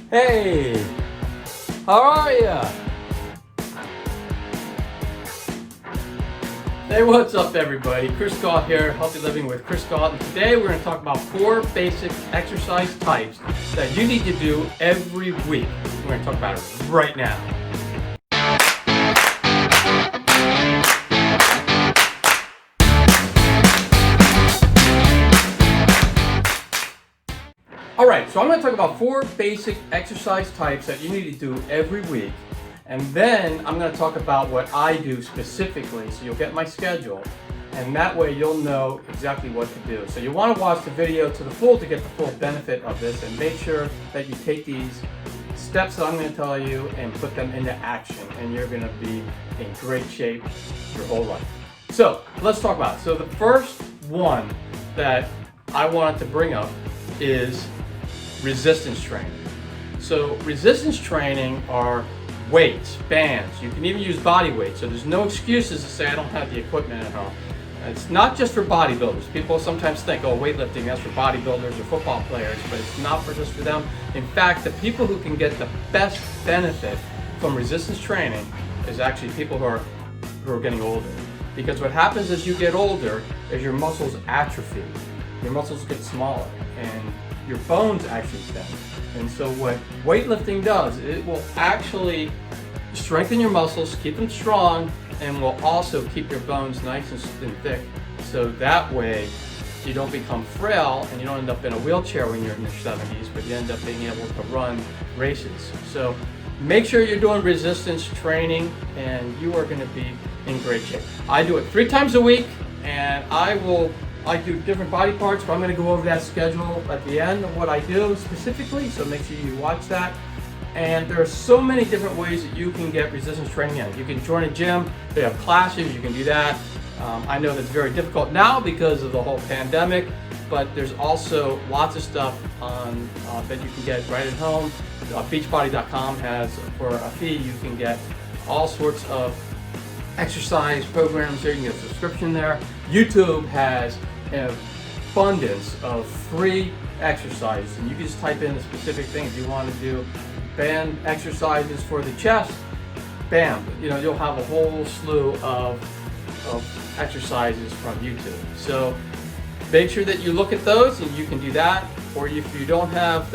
Hey, how are ya? Hey, what's up everybody? Chris Gault here, Healthy Living with Chris Gault, and today we're going to talk about 4 basic exercise types that you need to do every week. We're going to talk about it right now. Alright, so I'm going to talk about 4 basic exercise types that you need to do every week. And then I'm going to talk about what I do specifically, so you'll get my schedule. And that way you'll know exactly what to do. So you want to watch the video to the full to get the full benefit of this, and make sure that you take these steps that I'm going to tell you and put them into action. And you're going to be in great shape your whole life. So let's talk about it. So the first one that I wanted to bring up is resistance training. So resistance training are weights, bands. You can even use body weight. So there's no excuses to say I don't have the equipment at home. It's not just for bodybuilders. People sometimes think, oh, weightlifting, that's for bodybuilders or football players, but it's not just for them. In fact, the people who can get the best benefit from resistance training is actually people who are getting older. Because what happens as you get older is your muscles atrophy. Your muscles get smaller and your bones actually thin. And so what weightlifting does, it will actually strengthen your muscles, keep them strong, and will also keep your bones nice and thick. So that way you don't become frail and you don't end up in a wheelchair when you're in your 70s, but you end up being able to run races. So make sure you're doing resistance training and you are going to be in great shape. I do it 3 times a week, and I do different body parts, but I'm going to go over that schedule at the end of what I do specifically, so make sure you watch that. And there are so many different ways that you can get resistance training in. You can join a gym, they have classes, you can do that. I know that's very difficult now because of the whole pandemic, but there's also lots of stuff on that you can get right at home. Beachbody.com has, for a fee, you can get all sorts of exercise programs there. You can get a subscription there. YouTube has an abundance of free exercises, and you can just type in a specific thing. If you want to do band exercises for the chest, bam, you'll have a whole slew of exercises from YouTube. So make sure that you look at those, and you can do that. Or if you don't have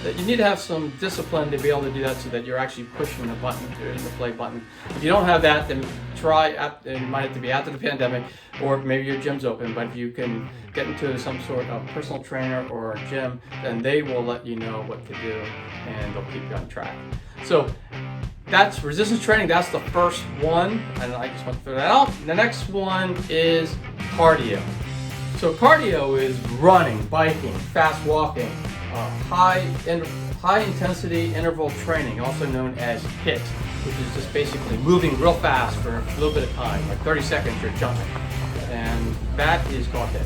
you need to have some discipline to be able to do that, so that you're actually pushing the button, the play button. If you don't have that, then it might have to be after the pandemic, or maybe your gym's open. But if you can get into some sort of personal trainer or a gym, then they will let you know what to do, and they'll keep you on track. So that's resistance training. That's the first one, and I just want to throw that out. The next one is cardio. So cardio is running, biking, fast walking, high intensity interval training, also known as HIIT, which is just basically moving real fast for a little bit of time, like 30 seconds you're jumping, and that is called HIIT.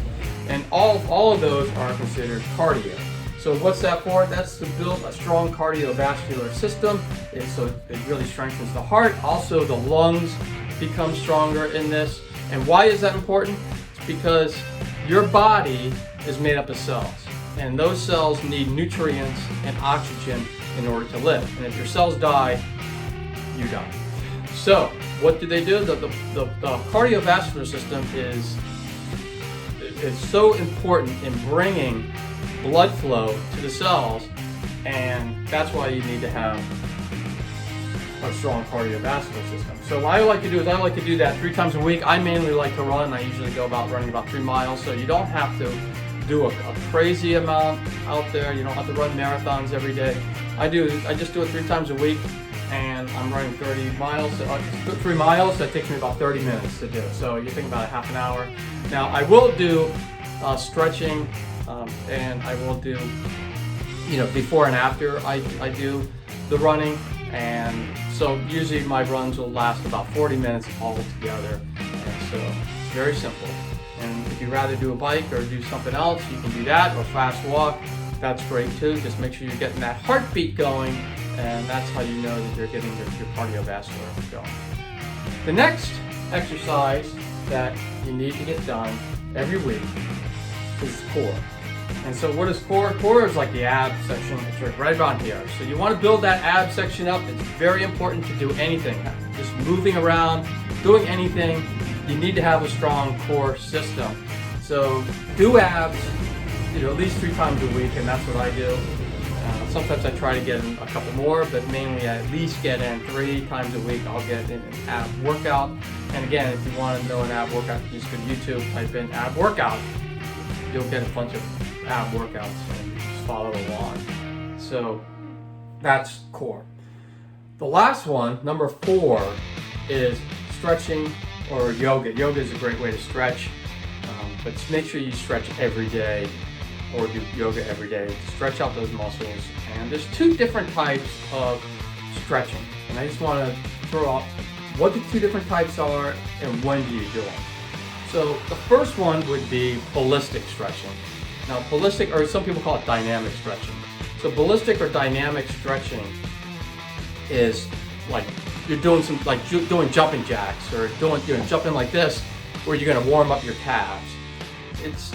And all of those are considered cardio. So what's that for? That's to build a strong cardiovascular system, so it really strengthens the heart. Also the lungs become stronger in this. And why is that important? It's because your body is made up of cells, and those cells need nutrients and oxygen in order to live. And if your cells die, you die. So what do? The cardiovascular system is so important in bringing blood flow to the cells, and that's why you need to have a strong cardiovascular system. So what I like to do is I like to do that 3 times a week. I mainly like to run. I usually go running about 3 miles, so you don't have to do a crazy amount out there. You don't have to run marathons every day. I just do it 3 times a week, and I'm running 30 miles, 3 miles. That takes me about 30 minutes to do. So you think about a half an hour. Now I will do stretching, and I will do, before and after I do the running. And so usually my runs will last about 40 minutes all together. And so it's very simple. And if you'd rather do a bike or do something else, you can do that, or fast walk. That's great too. Just make sure you're getting that heartbeat going, and that's how you know that you're getting your cardiovascular going. The next exercise that you need to get done every week is core. And so what is core? Core is like the ab section. It's right around here. So you want to build that ab section up. It's very important to do anything. Just moving around, doing anything, you need to have a strong core system. So do abs, at least 3 times a week, and that's what I do. Sometimes I try to get in a couple more, but mainly I at least get in 3 times a week. I'll get in an ab workout. And again, if you want to know an ab workout, just go to YouTube, type in ab workout. You'll get a bunch of ab workouts and just follow along. So that's core. The last one, number 4, is stretching or yoga. Yoga is a great way to stretch, but make sure you stretch every day or do yoga every day to stretch out those muscles. And there's 2 different types of stretching. And I just want to throw out what the 2 different types are and when do you do them. So the first one would be ballistic stretching. Now ballistic, or some people call it dynamic stretching. So ballistic or dynamic stretching is like you're doing doing jumping jacks or jumping like this, where you're going to warm up your calves. It's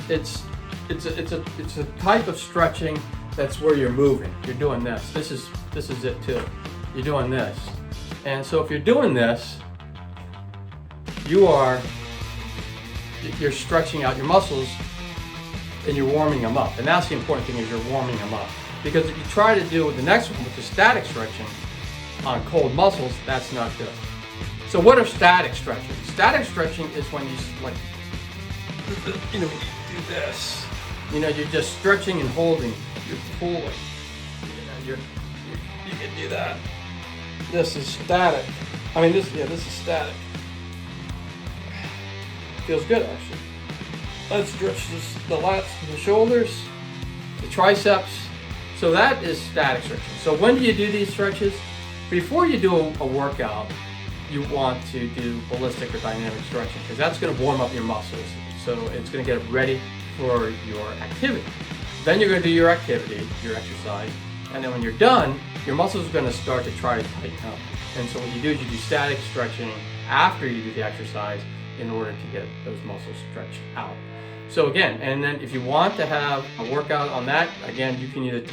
a type of stretching that's where you're moving. You're doing this. This is it too. You're doing this. And so if you're doing this, you're stretching out your muscles and you're warming them up. And that's the important thing, is you're warming them up. Because if you try to do the next one, which is static stretching on cold muscles, that's not good. So what are static stretching? Static stretching is when you you do this. You're just stretching and holding. You're pulling. You can do that. This is static. This is static. Feels good actually. Let's stretch the lats, the shoulders, the triceps. So that is static stretching. So when do you do these stretches? Before you do a workout, you want to do ballistic or dynamic stretching, because that's going to warm up your muscles. So it's going to get ready for your activity. Then you're going to do your activity, your exercise, and then when you're done, your muscles are going to start to try to tighten up. And so what you do is you do static stretching after you do the exercise in order to get those muscles stretched out. So again, and then if you want to have a workout on that, again, you can either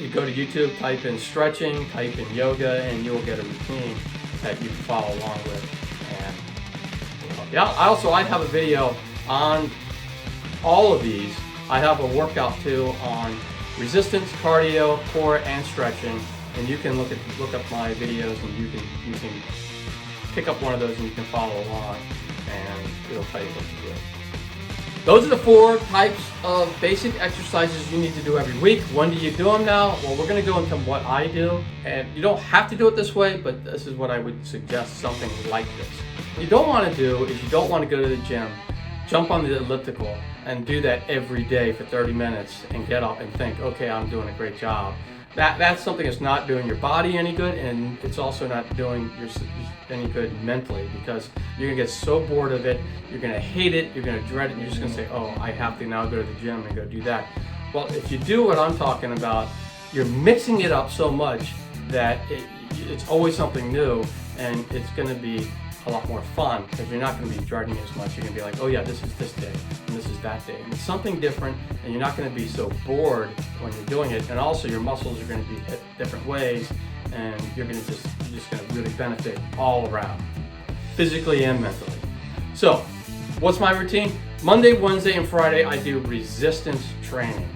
you go to YouTube, type in stretching, type in yoga, and you'll get a routine that you can follow along with. And I have a video on all of these. I have a workout too on resistance, cardio, core, and stretching. And you can look up my videos, and you can pick up one of those and you can follow along, and it'll tell you what to do. Those are the 4 types of basic exercises you need to do every week. When do you do them now? Well, we're going to go into what I do, and you don't have to do it this way, but this is what I would suggest, something like this. What you don't want to do is you don't want to go to the gym, jump on the elliptical, and do that every day for 30 minutes and get up and think, okay, I'm doing a great job. That's something that's not doing your body any good, and it's also not doing any good mentally, because you're going to get so bored of it, you're going to hate it, you're going to dread it, and you're just going to say, oh, I have to now go to the gym and go do that. Well, if you do what I'm talking about, you're mixing it up so much that it's always something new, and it's going to be a lot more fun, because you're not going to be dreading as much. You're going to be like, oh yeah, this is this day, and this is that day. And it's something different, and you're not going to be so bored when you're doing it. And also your muscles are going to be hit different ways, and you're just going to really benefit all around, physically and mentally. So, what's my routine? Monday, Wednesday, and Friday, I do resistance training.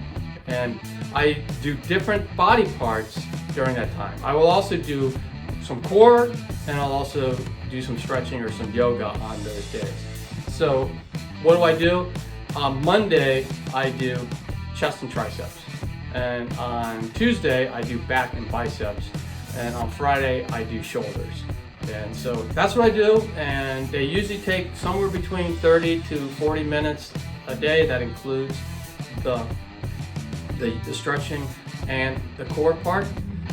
And I do different body parts during that time. I will also do some core, and I'll also do some stretching or some yoga on those days. So what do? On Monday, I do chest and triceps. And on Tuesday, I do back and biceps. And on Friday, I do shoulders. And so that's what I do. And they usually take somewhere between 30 to 40 minutes a day. That includes the stretching and the core part.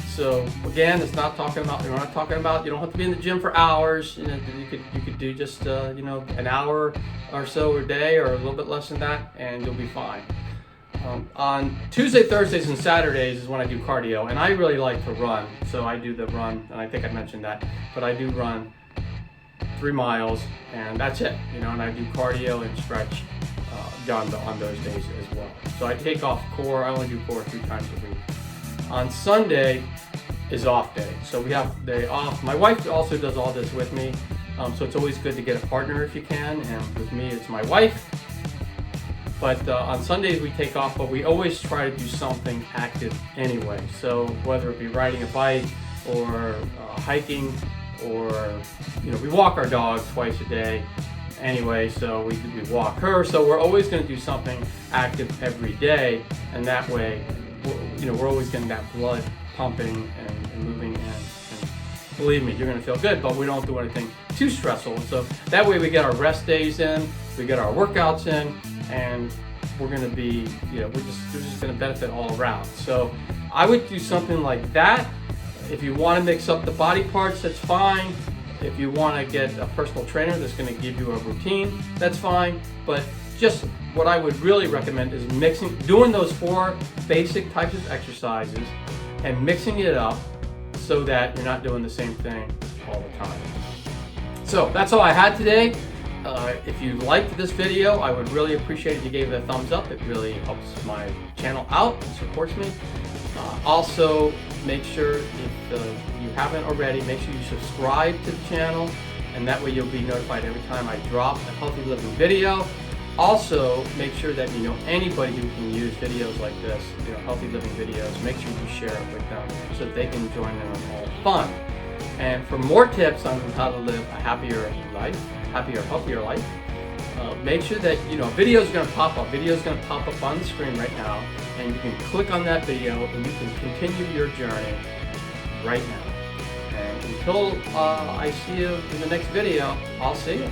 So again, we're not talking about, you don't have to be in the gym for hours. You could do just an hour or so a day, or a little bit less than that, and you'll be fine. On Tuesday, Thursdays, and Saturdays is when I do cardio, and I really like to run. So I do the run, and I think I mentioned that, but I do run 3 miles, and that's it. And I do cardio and stretch on those days as well. So I take off core. I only do core 3 times a week. On Sunday is off day, so we have day off. My wife also does all this with me, so it's always good to get a partner if you can, and with me it's my wife. But on Sundays we take off, but we always try to do something active anyway. So whether it be riding a bike or hiking, or we walk our dog twice a day anyway, so we walk her. So we're always going to do something active every day, and that way we're always getting that blood pumping and moving, and believe me, you're going to feel good, but we don't do anything too stressful. So that way we get our rest days in, we get our workouts in, and we're going to be, we're just going to benefit all around. So I would do something like that. If you want to mix up the body parts, that's fine. If you want to get a personal trainer that's going to give you a routine, that's fine. But just what I would really recommend is doing those 4 basic types of exercises and mixing it up so that you're not doing the same thing all the time. So that's all I had today. If you liked this video, I would really appreciate if you gave it a thumbs up. It really helps my channel out and supports me. Also, make sure if you haven't already, make sure you subscribe to the channel, and that way you'll be notified every time I drop a healthy living video. Also, make sure that anybody who can use videos like this, healthy living videos, make sure you share it with them so that they can join in on all fun. And for more tips on how to live a happier life, healthier life, make sure that video is going to pop up. Video is going to pop up on the screen right now, and you can click on that video and you can continue your journey right now. And until I see you in the next video, I'll see you.